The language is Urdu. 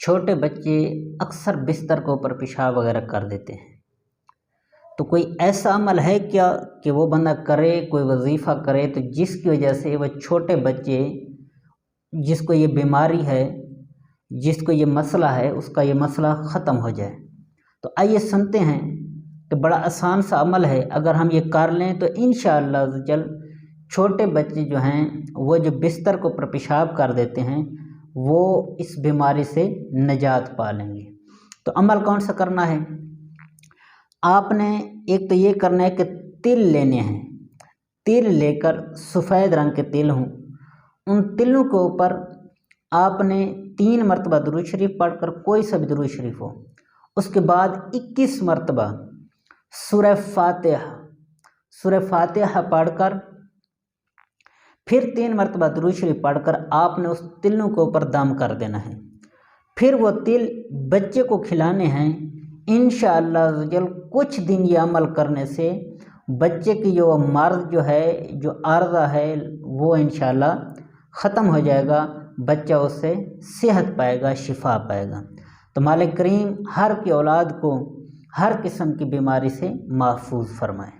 چھوٹے بچے اکثر بستر کے اوپر پیشاب وغیرہ کر دیتے ہیں، تو کوئی ایسا عمل ہے کیا کہ وہ بندہ کرے، کوئی وظیفہ کرے تو جس کی وجہ سے وہ چھوٹے بچے جس کو یہ بیماری ہے، جس کو یہ مسئلہ ہے، اس کا یہ مسئلہ ختم ہو جائے؟ تو آئیے سنتے ہیں کہ بڑا آسان سا عمل ہے، اگر ہم یہ کر لیں تو انشاءاللہ عزوجل چھوٹے بچے جو ہیں وہ جو بستر کے اوپر پیشاب کر دیتے ہیں وہ اس بیماری سے نجات پا لیں گے۔ تو عمل کون سا کرنا ہے؟ آپ نے ایک تو یہ کرنا ہے کہ تل لینے ہیں، تل لے کر سفید رنگ کے تل ہوں، ان تلوں کے اوپر آپ نے 3 مرتبہ درود شریف پڑھ کر، کوئی سا بھی درود شریف ہو، اس کے بعد 21 مرتبہ سورہ فاتحہ پڑھ کر، پھر 3 مرتبہ درود شریف پڑھ کر آپ نے اس تلوں کے اوپر دم کر دینا ہے، پھر وہ تل بچے کو کھلانے ہیں۔ انشاءاللہ عزوجل کچھ دن یہ عمل کرنے سے بچے کی جو مرض جو ہے، جو عارضہ ہے، وہ انشاءاللہ ختم ہو جائے گا، بچہ اس سے صحت پائے گا، شفا پائے گا۔ تو مالک کریم ہر کی اولاد کو ہر قسم کی بیماری سے محفوظ فرمائے۔